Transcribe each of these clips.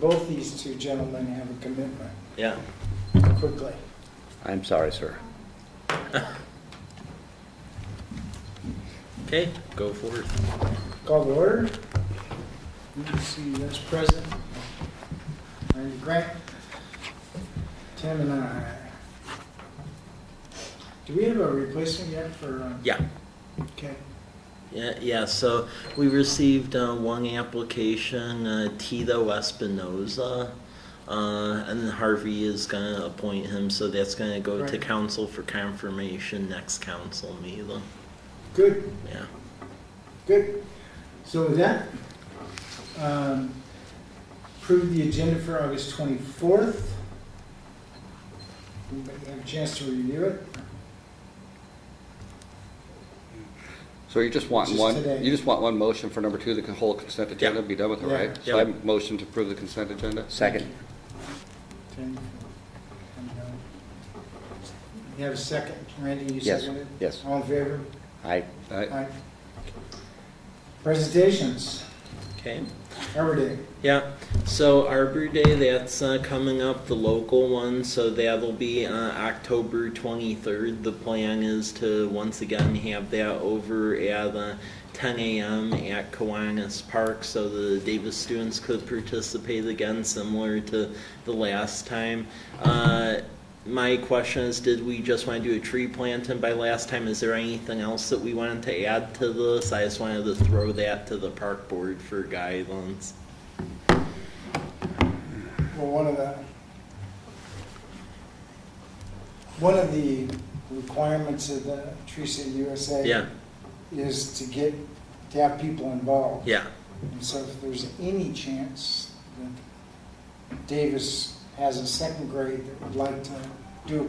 both these two gentlemen have a commitment Yeah. quickly. I'm sorry, sir. Okay, go for it. Call to order. Let's see, that's present. Randy Grant, Tim and I. Do we have a replacement yet for? Yeah. Okay. Yeah, so we received one application, Tito Espinoza, and Harvey is going to appoint him, so that's going to go to Right. council for confirmation next council meeting. Good, Yeah. good. So with that, approve the agenda for August 24th. Anybody have a chance to review it? So you just want Just one, today. you just want one motion for number 2, the whole consent agenda, Yeah. be done with it, Yeah. right? So Yeah. I motion to approve the consent agenda. Second. Tim, you have a second? Randy, you Yes, seconded? yes. All in favor? Aye. Aye. Aye. Presentations, Okay. Arbor Day. Yeah, so Arbor Day, that's coming up, the local one, so that'll be October 23rd. The plan is to once again have that over at 10 a.m. at Kiwanis Park, so the Davis students could participate again, similar to the last time. My question is, did we just want to do a tree planting by last time? Is there anything else that we wanted to add to this? I just wanted to throw that to the park board for guidance. Well, one of the requirements of the Tree City USA Yeah, is to have people involved. yeah, And so if there's any chance that Davis has a second grade that would like to do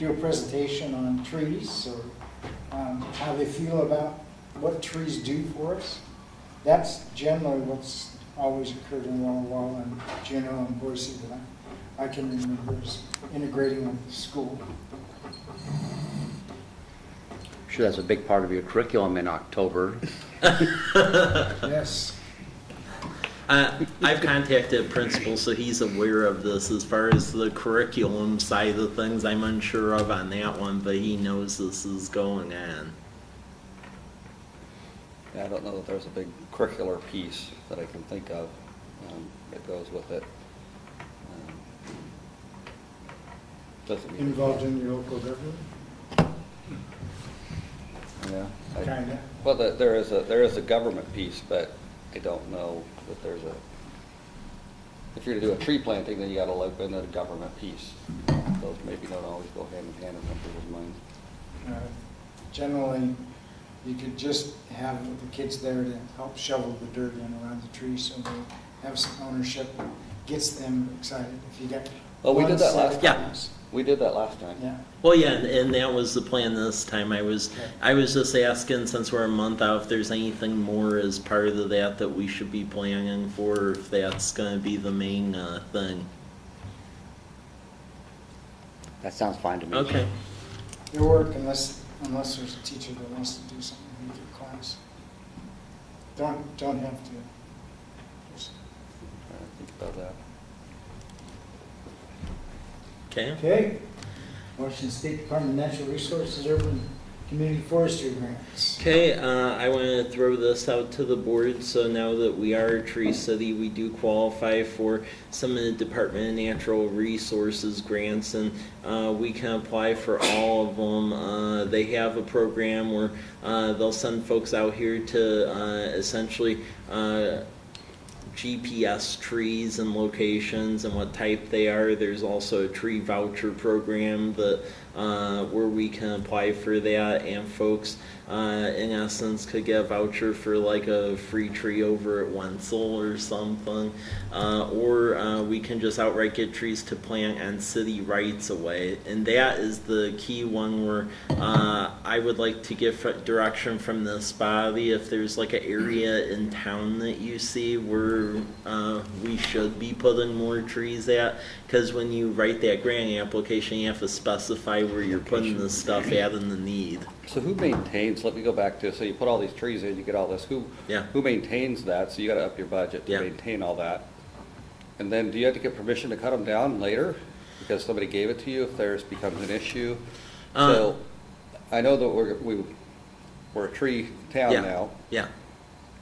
a presentation on trees or how they feel about what trees do for us, that's generally what's always occurred in Walla and Juneau and Boise that I can remember is integrating with the school. I'm sure that's a big part of your curriculum in October. Yes. I've contacted principal, so he's aware of this. As far as the curriculum side of things, I'm unsure of on that one, but he knows this is going on. Yeah, I don't know that there's a big curricular piece that I can think of that goes with it. Doesn't mean, Involved in your local government? yeah. Kinda. Well, there is a government piece, but I don't know that there's a, if you're to do a tree planting, then you gotta look into the government piece. Those maybe don't always go hand in hand in some people's minds. Generally, you could just have the kids there to help shovel the dirt in around the tree so they have some ownership. Gets them excited. If you got Oh, we one did that set of last time. trees. We did that last time. Yeah. Well, yeah, and that was the plan this time. I was just asking, since we're a month out, if there's anything more as part of that we should be planning for, or if that's going to be the main thing. That sounds fine to me. Okay. Your work unless there's a teacher that wants to do something with your class. Don't have to. Just- Trying to think about that. Okay. Okay. Washington State Department of Natural Resources Urban Community Forestry Grants. Okay, I want to throw this out to the board. So now that we are a tree city, we do qualify for some of the Department of Natural Resources grants, and we can apply for all of them. They have a program where they'll send folks out here to essentially GPS trees and locations and what type they are. There's also a tree voucher program that where we can apply for that, and folks in essence could get a voucher for like a free tree over at Wenzel or something, or we can just outright get trees to plant on city rights of way. And that is the key one where I would like to get direction from this body if there's like an area in town that you see where we should be putting more trees at, because when you write that grant application you have to specify where you're putting this stuff at in the need. So who maintains, let me go back to, so you put all these trees in, you get all this, who Yeah. maintains that? So you gotta up your budget to Yeah. maintain all that. And then do you have to get permission to cut them down later? Because somebody gave it to you if there's becomes an issue? So I know that we're a tree town Yeah. now, Yeah.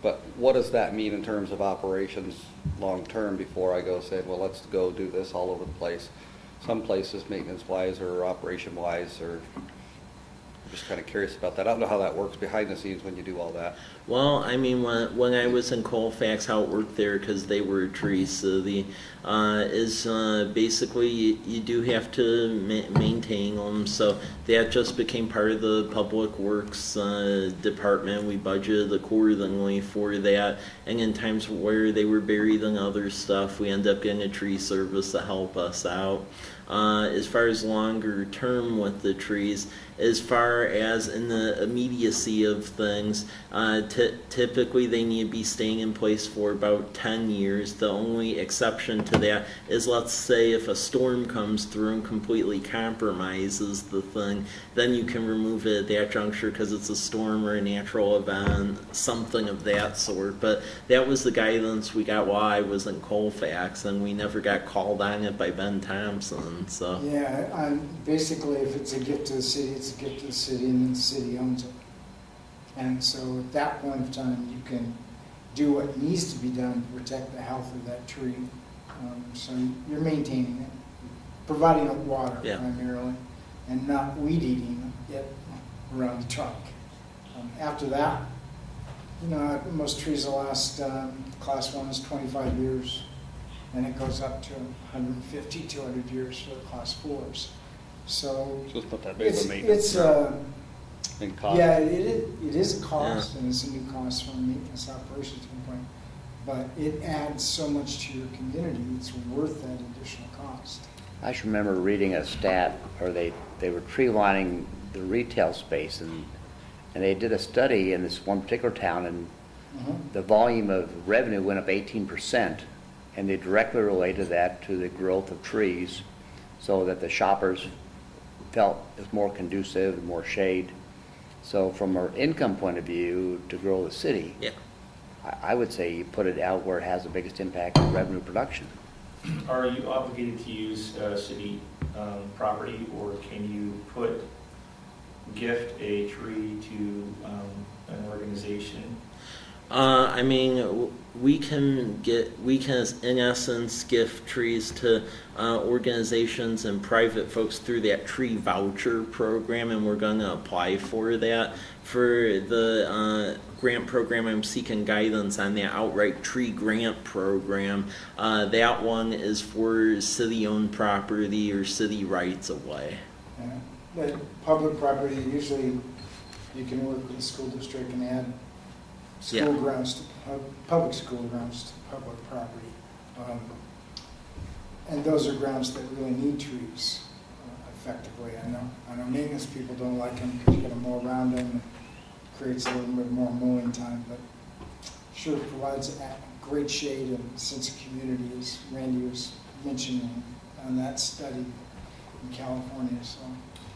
but what does that mean in terms of operations long-term before I go say, well, let's go do this all over the place? Some places, maintenance-wise or operation-wise, or I'm just kind of curious about that. I don't know how that works behind the scenes when you do all that. Well, I mean, when I was in Colfax, how it worked there, because they were a tree city, is basically you do have to maintain them. So that just became part of the public works department. We budgeted accordingly for that. And in times where they were buried in other stuff, we end up getting a tree service to help us out. As far as longer term with the trees, as far as in the immediacy of things, typically they need to be staying in place for about 10 years. The only exception to that is, let's say if a storm comes through and completely compromises the thing, then you can remove it at that juncture because it's a storm or a natural event, something of that sort. But that was the guidance we got while I was in Colfax, and we never got called on it by Ben Thompson. So Yeah, basically, if it's a gift to the city, it's a gift to the city, and then the city owns it. And so at that point of time, you can do what needs to be done to protect the health of that tree. So you're maintaining it, providing it water Yeah. primarily, and not weed eating it around the trunk. After that, most trees will last, class 1 is 25 years, and it goes up to 150, 200 years for the class 4s. So So it's not that big of a it's, maintenance and cost. yeah, it is a cost, and it's a new cost from a maintenance operations standpoint, but it adds so much to your community, it's worth that additional cost. I just remember reading a stat, or they were tree lining the retail space, and they did a study in this one particular town, and the volume of revenue went up 18%, and they directly related that to the growth of trees, so that the shoppers felt it was more conducive, more shade. So from an income point of view, to grow the city, yeah. I would say you put it out where it has the biggest impact on revenue production. Are you obligated to use city property, or can you gift a tree to an organization? I mean, we can in essence gift trees to organizations and private folks through that tree voucher program, and we're going to apply for that. For the grant program, I'm seeking guidance on that outright tree grant program. That one is for city-owned property or city rights-of-way. But public property, usually you can work with the school district and add school grounds, public school grounds to public property. And those are grounds that really need trees effectively. I know maintenance people don't like them because you got to mow around them. It creates a little bit more mowing time, but sure provides great shade and sense of community, as Randy was mentioning on that study in California. So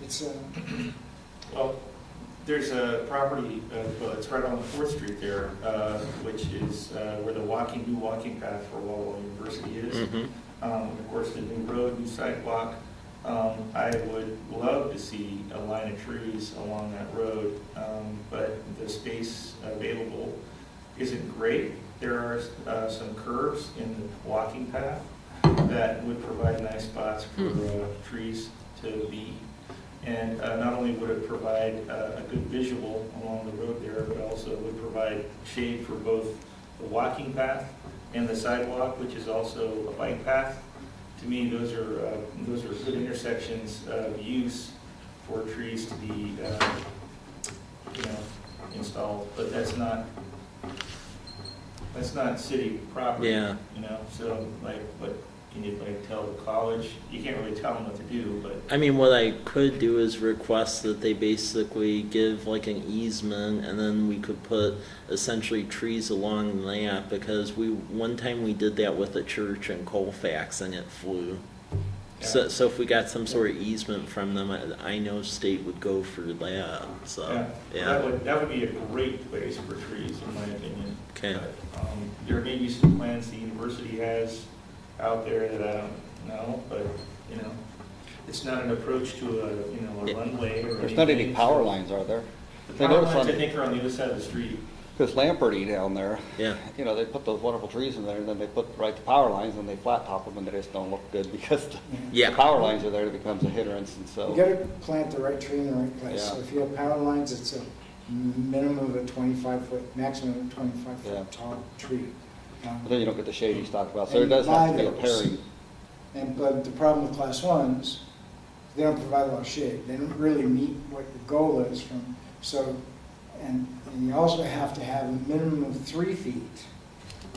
it's a... Well, there's a property, it's right on the 4th Street there, which is where the new walking path for Walwell University is. Mm-hmm. Of course, the new road, new sidewalk. I would love to see a line of trees along that road, but the space available isn't great. There are some curves in the walking path that would provide nice spots for trees to be. And not only would it provide a good visual along the road there, but also would provide shade for both the walking path and the sidewalk, which is also a bike path. To me, those are good intersections of use for trees to be installed. But that's not city property. Yeah. So what can you tell the college? You can't really tell them what to do, but I mean, what I could do is request that they basically give an easement, and then we could put essentially trees along that, because one time we did that with a church in Colfax and it flew. Yeah. So if we got some sort of easement from them, I know state would go for that. So yeah. That would be a great place for trees, in my opinion. Okay. But, there may be some plans the university has out there that I don't know, but, you know, it's not an approach to a, you know, a Yeah. runway or There's not any anything, power so- lines, are there? The They power notice lines, on- I think, are on the other side of the street. Because Lamperty down there, Yeah. you know, they put those wonderful trees in there, and then they put right the power lines, and they flat top them, and they just don't look good because Yeah. the power lines are there, it becomes a hindrance, and You so. gotta plant the right tree in the right place. So Yeah. if you have power lines, it's a minimum of a 25-foot, maximum of a 25-foot Yeah. tall tree. But then you don't get the shade he's talking about, so there And does have to be a buy those. pairing. But the problem with class ones, they don't provide a lot of shade. They don't really meet what the goal is from, so, and you also have to have a minimum of 3 feet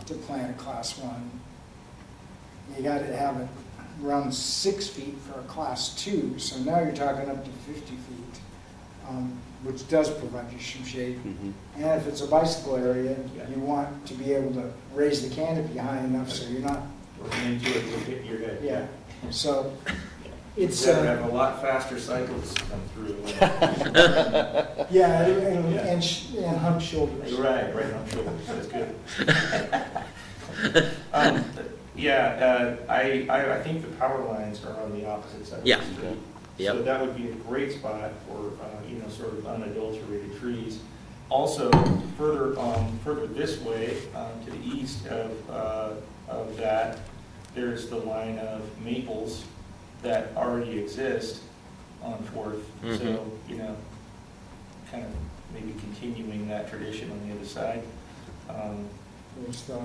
to plant a class one. You gotta have it around 6 feet for a class two, so now you're talking up to 50 feet, which does provide you some shade. Mhm. And if it's a bicycle area, Yeah. you want to be able to raise the canopy high enough so you're not, Running into it, you'll hit your head. yeah. So it's, You have a lot faster cycles come through. yeah, Yeah. and hump shoulders. You're right, right on shoulders, that's good. Yeah, I think the power lines are on the opposite side of Yeah. the street. Yep. So that would be a great spot for, you know, sort of unadulterated trees. Also, further this way, to the east of that, there's the line of maples that already exist on Fourth. Mhm. So, you know, kind of maybe continuing that tradition on the other side. There's the,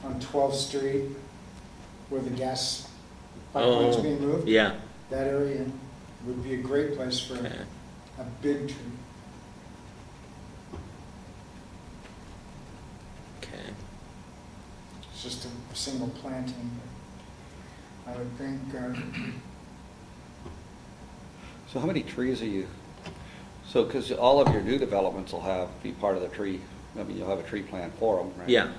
on 12th Street, where the gas pipeline's Oh, being moved. Yeah. That area would be a great place for Okay. a big tree. Okay. It's just a single planting. I would think, So how many trees are you, so, because all of your new developments will be part of the tree, I mean, you'll have a tree plan for them, right? Yeah.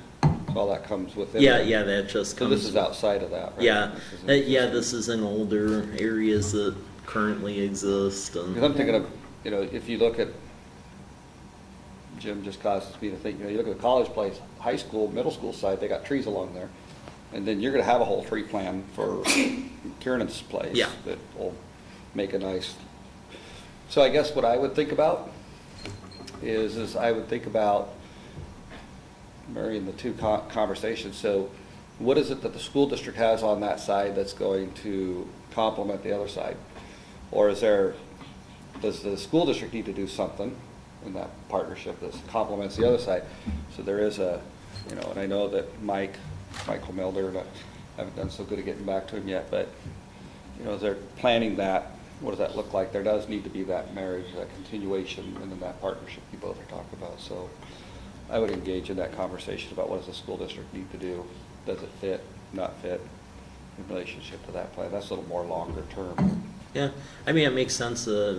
So all that comes within. Yeah, that. yeah, that just So comes. this is outside of that, right? Yeah, This yeah, isn't this is in older areas that currently exist Because and, I'm thinking of, you know, if you look at, Jim just causes me to think, you know, you look at the college place, high school, middle school side, they got trees along there. And then you're gonna have a whole tree plan for Kiernan's place. Yeah. That will make a nice, so I guess what I would think about is I would think about marrying the two conversations. So what is it that the school district has on that side that's going to complement the other side? Or does the school district need to do something in that partnership that complements the other side? So there is a, you know, and I know that Michael Milder, and I haven't done so good at getting back to him yet, but, you know, as they're planning that, what does that look like? There does need to be that marriage, that continuation, and then that partnership you both are talking about. So I would engage in that conversation about what does the school district need to do? Does it fit, not fit, in relationship to that plan? That's a little more longer term. yeah. I mean, it makes sense to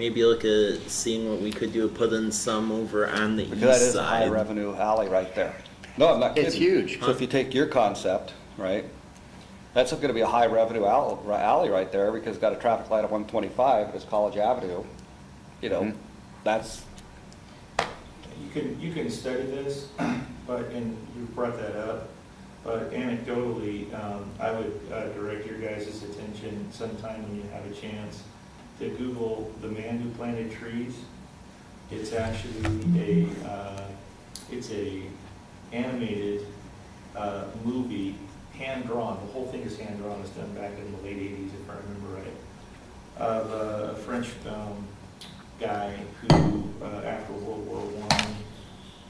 maybe look at seeing what we could do, put in some over on the Because that east is a high side. revenue alley right there. No, I'm not kidding. It's huge. So if you take your concept, right, that's gonna be a high revenue alley right there because it's got a traffic light at 125, and it's College Avenue. You know, Mhm. that's, You can study this, but, and you brought that up, but anecdotally, I would direct your guys' attention sometime when you have a chance to Google The Man Who Planted Trees. It's actually it's a animated movie, hand-drawn. The whole thing is hand-drawn. It's done back in the late 80s, if I remember right, of a French guy who, after World War I,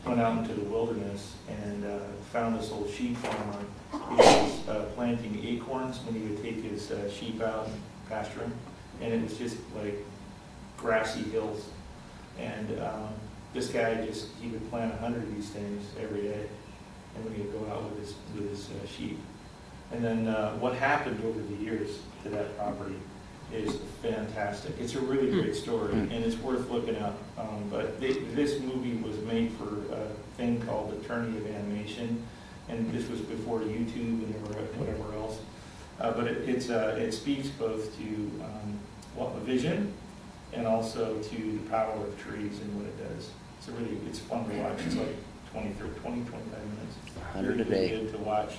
went out into the wilderness and found this old sheep farmer. He was planting acorns when he would take his sheep out and pasture them, and it was just like grassy hills. And this guy he would plant 100 of these things every day, and when he would go out with his sheep. And then what happened over the years to that property is fantastic. It's a really great story, and it's worth looking up. But this movie was made for a thing called Attorney of Animation, and this was before YouTube and whatever else. But it speaks both to vision and also to the power of trees and what it does. It's fun to watch. It's like 25 minutes. 100 a Really day. good to watch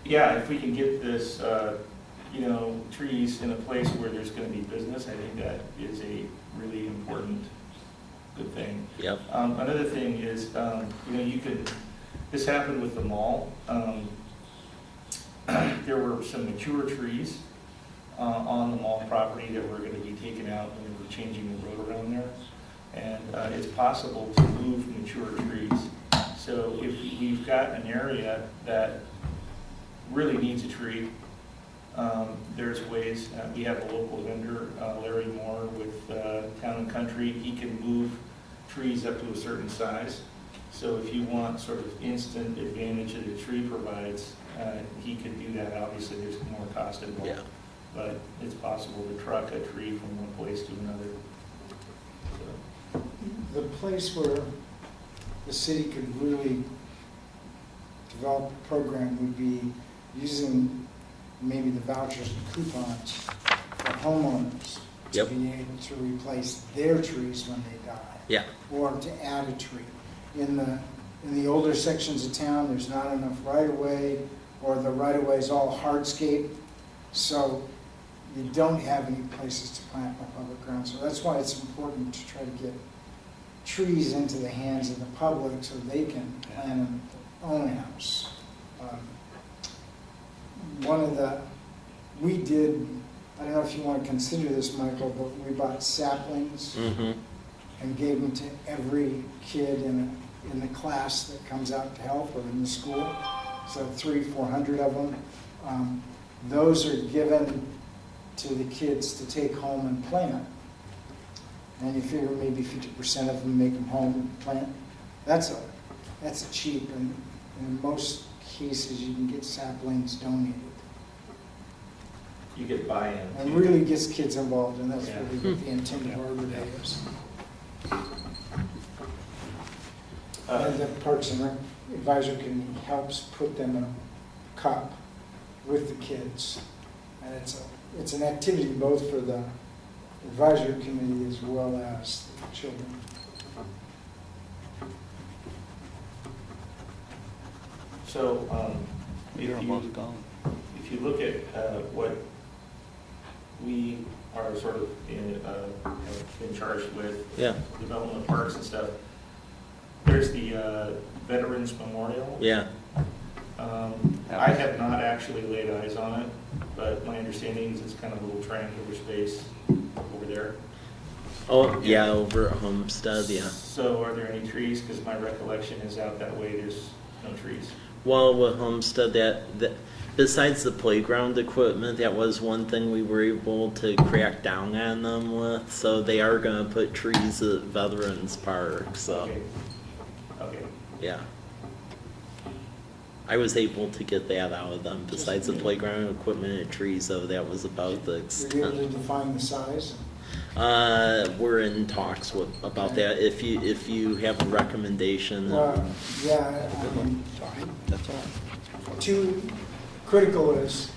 Yeah, if we can get this, trees in a place where there's gonna be business, I think that is a really important, good thing. Yep. Another thing is, this happened with the mall. There were some mature trees on the mall property that were gonna be taken out when they were changing the road around there. And it's possible to move mature trees. So if we've got an area that really needs a tree, there's ways. We have a local vendor, Larry Moore with Town and Country. He can move trees up to a certain size. So if you want sort of instant advantage that a tree provides, he could do that. Obviously, there's more cost involved. Yeah. But it's possible to truck a tree from one place to another. So, The place where the city could really develop a program would be using maybe the vouchers and coupons for homeowners to Yep. be able to replace their trees when they die. Yeah. Or to add a tree. In the older sections of town, there's not enough right-of-way, or the right-of-way is all hardscape, so you don't have any places to plant on public ground. So that's why it's important to try to get trees into the hands of the public so they can plant them at their own house. We did, I don't know if you want to consider this, Michael, but we bought saplings Mm-hmm. and gave them to every kid in the class that comes out to help or in the school. So 300-400 of them. Those are given to the kids to take home and plant. And you figure maybe 50% of them make them home and plant. That's a cheap, and in most cases you can get saplings donated. you get buy-in. And really gets kids involved, and that's Yeah. really what the intent of Arbor Day is. And the Parks and Rec Advisory Committee helps put them in a cup with the kids. And it's an activity both for the advisory committee as well as the children. So, You're almost gone. if you look at what we are sort of have been charged with, Yeah. development of parks and stuff, there's the Veterans Memorial. Yeah. I have not actually laid eyes on it, but my understanding is it's kind of a little triangular space over there. Oh, yeah, over at Homestead, yeah. So are there any trees? Because my recollection is out that way, there's no trees. Well, with Homestead, that besides the playground equipment, that was one thing we were able to crack down on them with. So they are gonna put trees at Veterans Park, so, Okay. Okay. yeah. I was able to get that out of them, besides the playground equipment and trees, though, that was about the You're able extent. to define the size. We're in talks about that. If you have a recommendation, Well, yeah, That's all. two critical is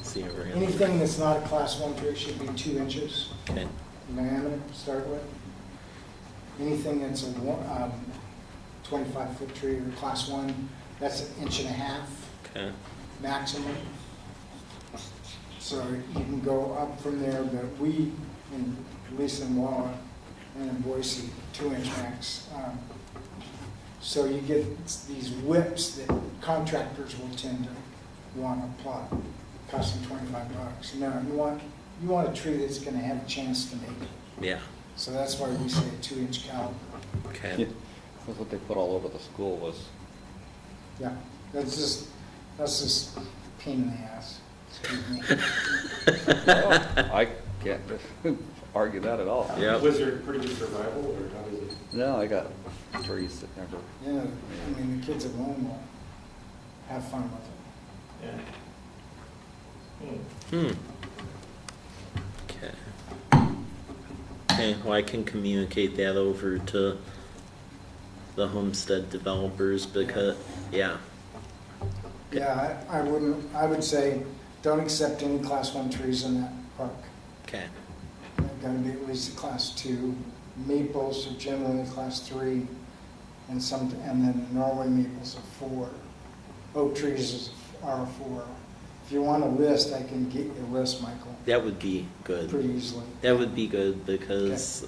see if we're gonna. anything that's not a class 1 tree should be 2 inches Okay. in diameter to start with. Anything that's a 25-foot tree or class 1, that's 1.5 inches Okay. maximum. So you can go up from there, but we, at least in Wawa and in Boise, 2-inch max. So you get these whips that contractors will tend to want to plot, costing $25. No, you want a tree that's going to have a chance to make it. Yeah. So that's why we say a 2-inch caliber. Okay. Yeah. That's what they put all over the school was, Yeah, that's just pain in the ass. Excuse me. I can't argue that at all. Yeah. Was there pretty good survival, or how was it? No, I got trees that never, Yeah, I mean, the kids at home will have fun with it. Yeah. Okay. Okay, well, I can communicate that over to the homestead developers because, yeah, Yeah, I would say, don't accept any class 1 trees in that park. okay, They've got to be at least a class 2. Maples are generally a class 3. and then the Norway maples are 4. Oak trees are 4. If you want a list, I can get you a list, Michael, That would be good. pretty easily. That would be good because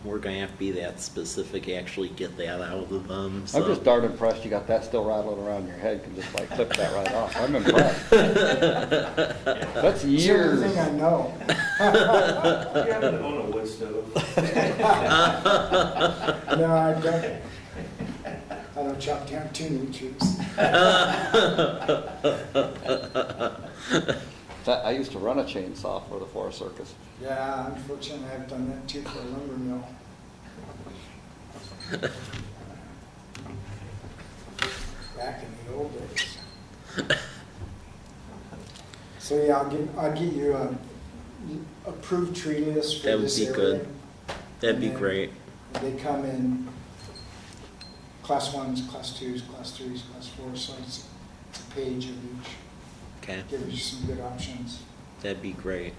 we're gonna have to be that specific, actually get that out of them, so. I'm just darn impressed you got that still rattling around your head, can just like clip that right off. I'm impressed. That's It's the only years. thing I know. You happen to own a wood stove? No, I don't. I don't chop down too many trees. I used to run a chainsaw for the Forest Circus. Yeah, unfortunately, I've done that too for a lumber mill. Back in the old days. So yeah, I'll get you a approved tree list for That would this be area. good. That'd be And then great. They come in class 1s, class 2s, class 3s, class 4s, so it's a page of each. Okay, Gives you some good options. that'd be great.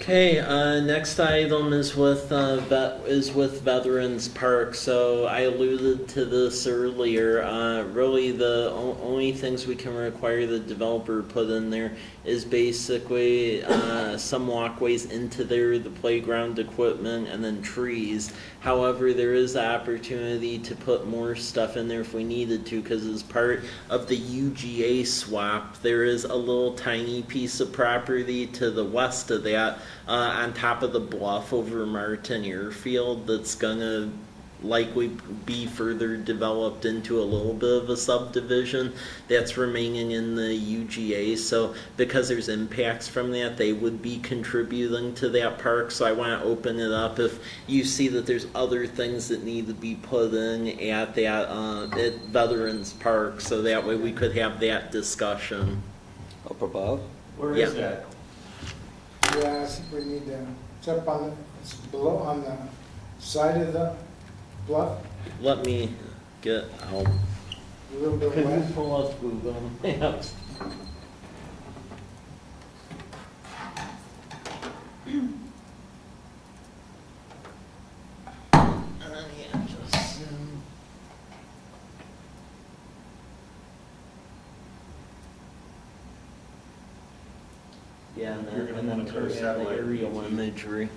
Okay, next item is with Veterans Park. So I alluded to this earlier. Really, the only things we can require the developer put in there is basically some walkways into there, the playground equipment, and then trees. However, there is the opportunity to put more stuff in there if we needed to, because as part of the UGA swap, there is a little tiny piece of property to the west of that, on top of the bluff over Martin Airfield, that's gonna likely be further developed into a little bit of a subdivision that's remaining in the UGA. So because there's impacts from that, they would be contributing to that park. So I want to open it up if you see that there's other things that need to be put in at that at Veterans Park, so that way we could have that discussion. Up above? Where Yeah. is that? Yeah, I think we need to, it's up on, it's below on the side of the bluff, Let me get out. a little bit Could you west. pull up Google Maps? Yeah, just, yeah, and You're then, gonna and then wanna go turn to on the satellite aerial view. imagery.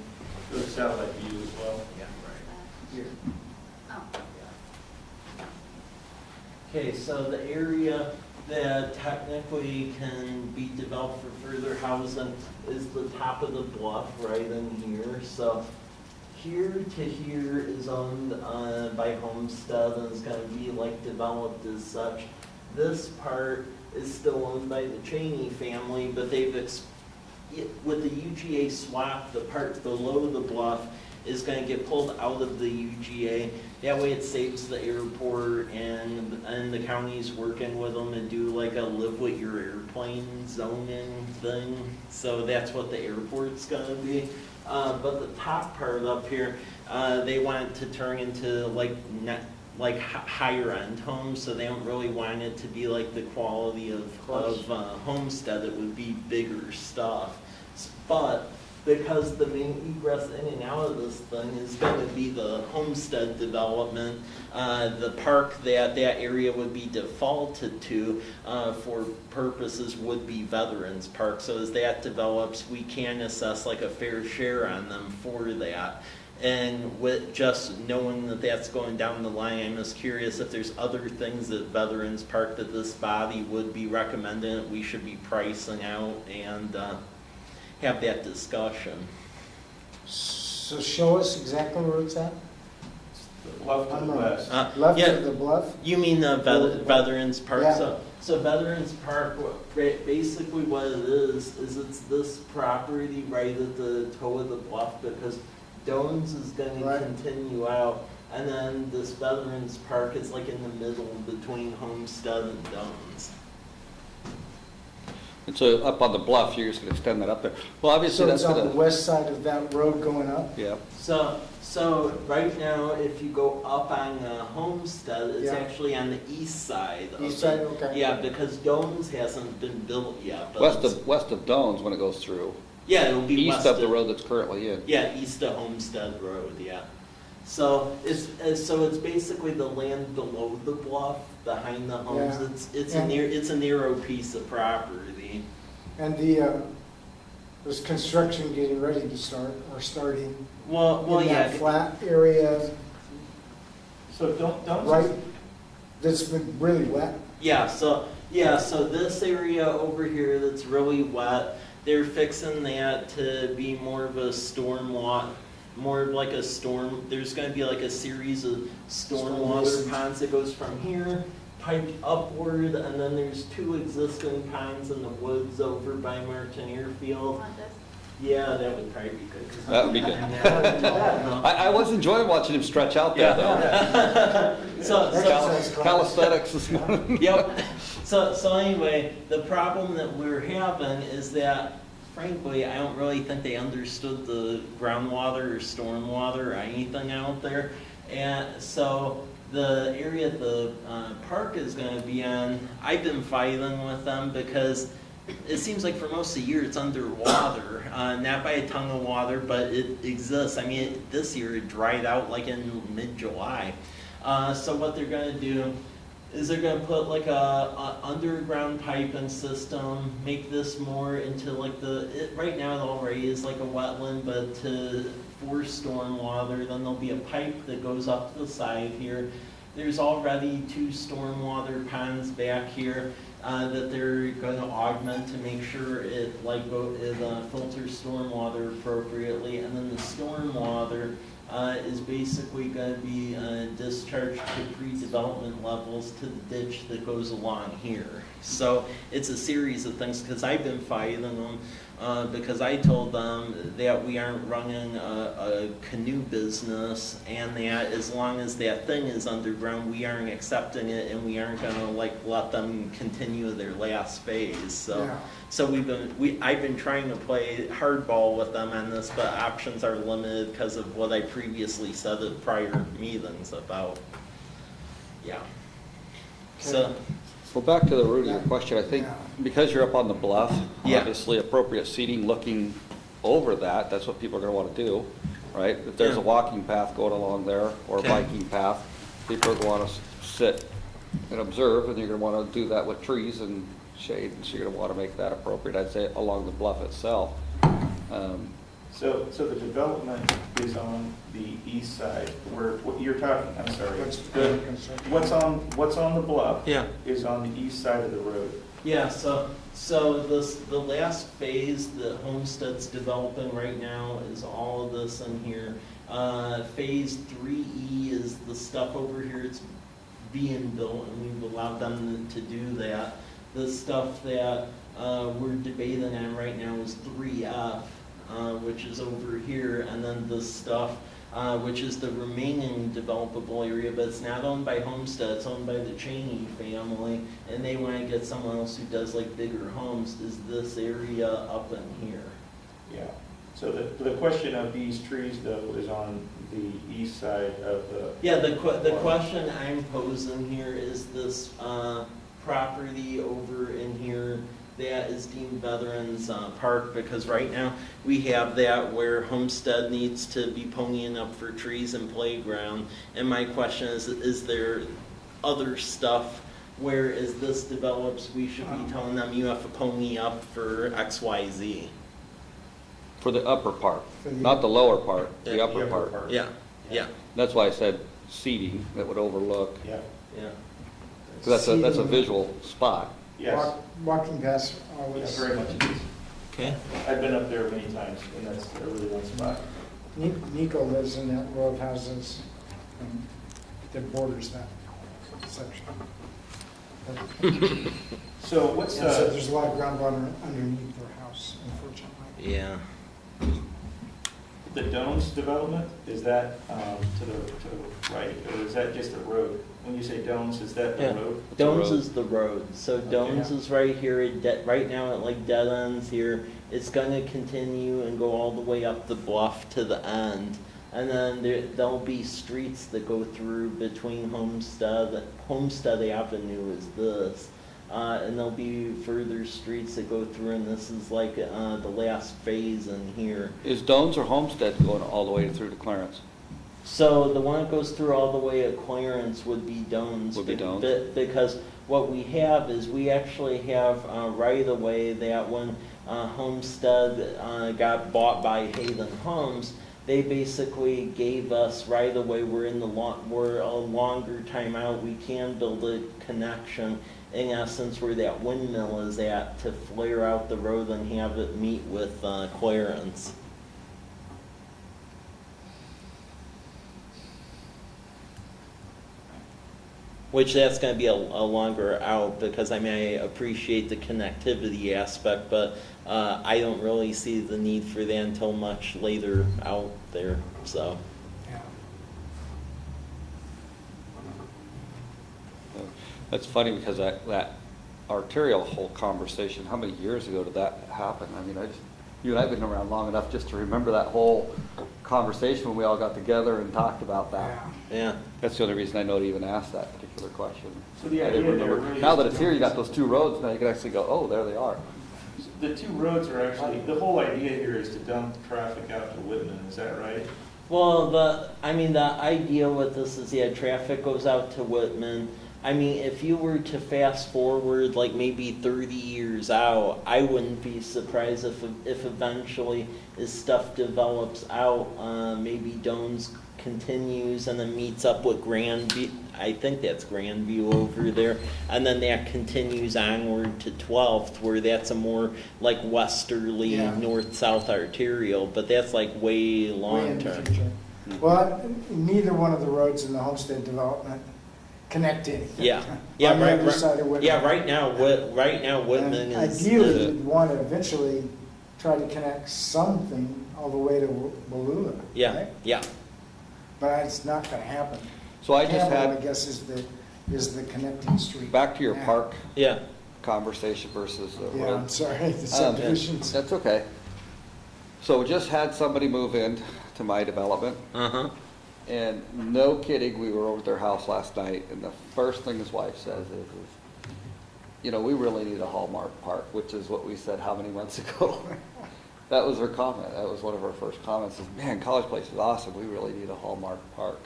Do a satellite view as well. Yeah, right. Here. Oh. Okay, so the area that technically can be developed for further housing is the top of the bluff right in here. So here to here is owned by Homestead and is gonna be like developed as such. This part is still owned by the Cheney family, but they've with the UGA swap, the part below the bluff is gonna get pulled out of the UGA. That way it saves the airport, and the county's working with them to do like a live with your airplane zoning thing. So that's what the airport's gonna be. But the top part up here, they want to turn into like higher end homes, so they don't really want it to be like the quality of Homestead. It would be bigger stuff. But because the main egress in and out of this thing is going to be the Homestead development, the park that area would be defaulted to for purposes would be Veterans Park. So as that develops, we can assess like a fair share on them for that. And with just knowing that that's going down the line, I'm just curious if there's other things at Veterans Park that this body would be recommending that we should be pricing out and have that discussion. So show us exactly where it's at? Left to the west. Left Yeah. of the bluff? You mean Veterans Park? Yeah. So Veterans Park, basically what it is it's this property right at the toe of the bluff, because Dones is going Right. to continue out, and then this Veterans Park is like in the middle between Homestead and Dones. And so up on the bluff, you're just gonna extend that up there. Well, obviously, So that's it's on the gonna, west side of that road going up? yeah. So right now, if you go up on Homestead, it's Yeah. actually on the east side. of East it. side, okay. Yeah, because Dones hasn't been built yet. But West it's- of Dones, when it goes through, Yeah, it'll be East west of the road that's currently in. Yeah, east of Homestead Road, yeah. So it's basically the land below the bluff, behind the homes. Yeah. It's a narrow piece of property. And there's construction getting ready to start, or starting Well, in yeah. that flat area, So don't. right, that's been really wet. So this area over here that's really wet, they're fixing that to be more of a storm lot, more of like a storm. There's going to be like a series of stormwater basins. ponds that goes from here, piped upward, and then there's 2 existing ponds in the woods over by Martin Airfield. Yeah, that would probably be good. 'cause That would be good. Yeah. I was enjoying watching him stretch out there, though. So, Calisthenics is yep. So anyway, the problem that we're having is that, frankly, I don't really think they understood the groundwater or stormwater or anything out there. And so the area the park is going to be on, I've been fighting with them because it seems like for most of the year it's underwater, not by a ton of water, but it exists. I mean, this year it dried out like in mid-July. So what they're going to do is they're going to put like a underground piping system, make this more into like right now it already is like a wetland, but for storm water, then there'll be a pipe that goes up the side here. There's already 2 stormwater ponds back here that they're going to augment to make sure it filters stormwater appropriately, and then the stormwater is basically going to be discharged to pre-development levels to the ditch that goes along here. So it's a series of things, because I've been fighting them, because I told them that we aren't running a canoe business, and that as long as that thing is underground, we aren't accepting it, and we aren't going to let them continue their last phase. So. Yeah. So I've been trying to play hardball with them on this, but options are limited because of what I previously said at prior meetings about. Yeah. So. Well, back to the root of your question, I think Yeah. because you're up on the bluff, Yeah. obviously appropriate seating looking over that's what people are going to want to do, right? If there's Yeah. a walking path going along there or a Okay. biking path, people are going to want to sit and observe, and you're going to want to do that with trees and shade, and so you're going to want to make that appropriate, I'd say, along the bluff itself. So the development is on the east side, where, what you're talking, I'm sorry. What's on the bluff? Yeah. Is on the east side of the road. Yeah, so the last phase that Homestead's developing right now is all of this in here. Phase 3E is the stuff over here. It's being built, and we've allowed them to do that. The stuff that we're debating on right now is 3F, which is over here, and then the stuff which is the remaining developable area, but it's not owned by Homestead, it's owned by the Cheney family, and they want to get someone else who does like bigger homes, is this area up in here. Yeah. So the question of these trees, though, is on the east side of the... Yeah, the question I'm posing here is this property over in here that is deemed Veterans Park, because right now we have that where Homestead needs to be ponying up for trees and playground. And my question is there other stuff where as this develops, we should be telling them you have to pony up for X, Y, Z? For the upper part, For the- not the lower part, the Yeah, upper part. Yeah, yeah, That's why I said seating that would overlook, Yeah. yeah. because that's a visual spot. Yes. Walking past Yeah, always. very much it is. Okay. I've been up there many times, and that's a really nice spot. Nico lives in that row of houses that borders that section. So what's And so there's a lot of groundwater underneath their house, unfortunately. Yeah. the Domes development? Is that to the right, or is that just a road? When you say Domes, is that the Yeah. road? Domes road. is the road. So Domes Yeah. is right here. Right now it like dead ends here. It's gonna continue and go all the way up the bluff to the end. And then there'll be streets that go through between Homestead Avenue is this. and there'll be further streets that go through, and this is like the last phase in here. Is Dones or Homestead going all the way through to Clarence? So the one that goes through all the way at Clarence would be Dones. Would be Dones. Because what we have is we actually have right-of-way that when Homestead got bought by Haven Homes, they basically gave us right-of-way. We're a longer time out. We can build a connection, in essence, where that windmill is at, to flare out the road and have it meet with Clarence. Which that's going to be a longer out, because I mean, I appreciate the connectivity aspect, but I don't really see the need for that until much later out there, so. Yeah. That's funny because that arterial whole conversation, how many years ago did that happen? I mean, you and I have been around long enough just to remember that whole conversation when we all got together and talked about that. Yeah. That's the only reason I know to even ask that particular question. So the I didn't idea there remember. really Now is that to it's here, you got those two roads, now you can actually go, oh, there they are. The two roads are actually, the whole idea here is to dump traffic out to Whitman, is that right? Well, the idea with this is, yeah, traffic goes out to Whitman. I mean, if you were to fast forward like maybe 30 years out, I wouldn't be surprised if eventually, as stuff develops out, maybe Dones continues and then meets up with Grandview. I think that's Grandview over there, and then that continues onward to 12th, where that's a more like westerly Yeah. north-south arterial, but that's like way Way long in the term. future. Well, neither one of the roads in the Homestead development connect anything. Yeah, On yeah, the right, other side of Whitman. yeah. Right now, Whitman And is. ideally, you'd want to eventually try to connect something all the way to Wallula. Yeah, right? yeah. But it's not going to happen. So I just Campbell, I had, guess, is the connecting street. back to your Yeah. park Yeah, conversation versus the Yeah, road. I'm sorry, the subdivisions. That's okay. So we just had somebody move in to my development, uh-huh. and no kidding, we were over at their house last night, and the first thing his wife says is, you know, we really need a Hallmark park, which is what we said how many months ago? That was her comment. That was one of her first comments, is, man, College Place is awesome, we really need a Hallmark park.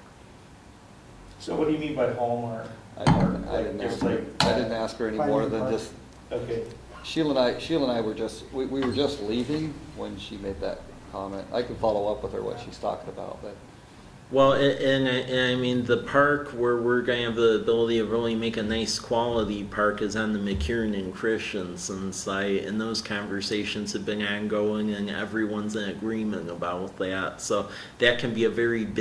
So what do you mean by Hallmark? I didn't ask her any more than Finding just, Okay. Sheila and I were just, we were just leaving when she made that comment. I can follow up with her what she's talking about, but. Well, and I mean, the park where we're going to have the ability to really make a nice quality park is on the McKiernan and Christensen site, and those conversations have been ongoing, and everyone's in agreement about that. So that can be a very big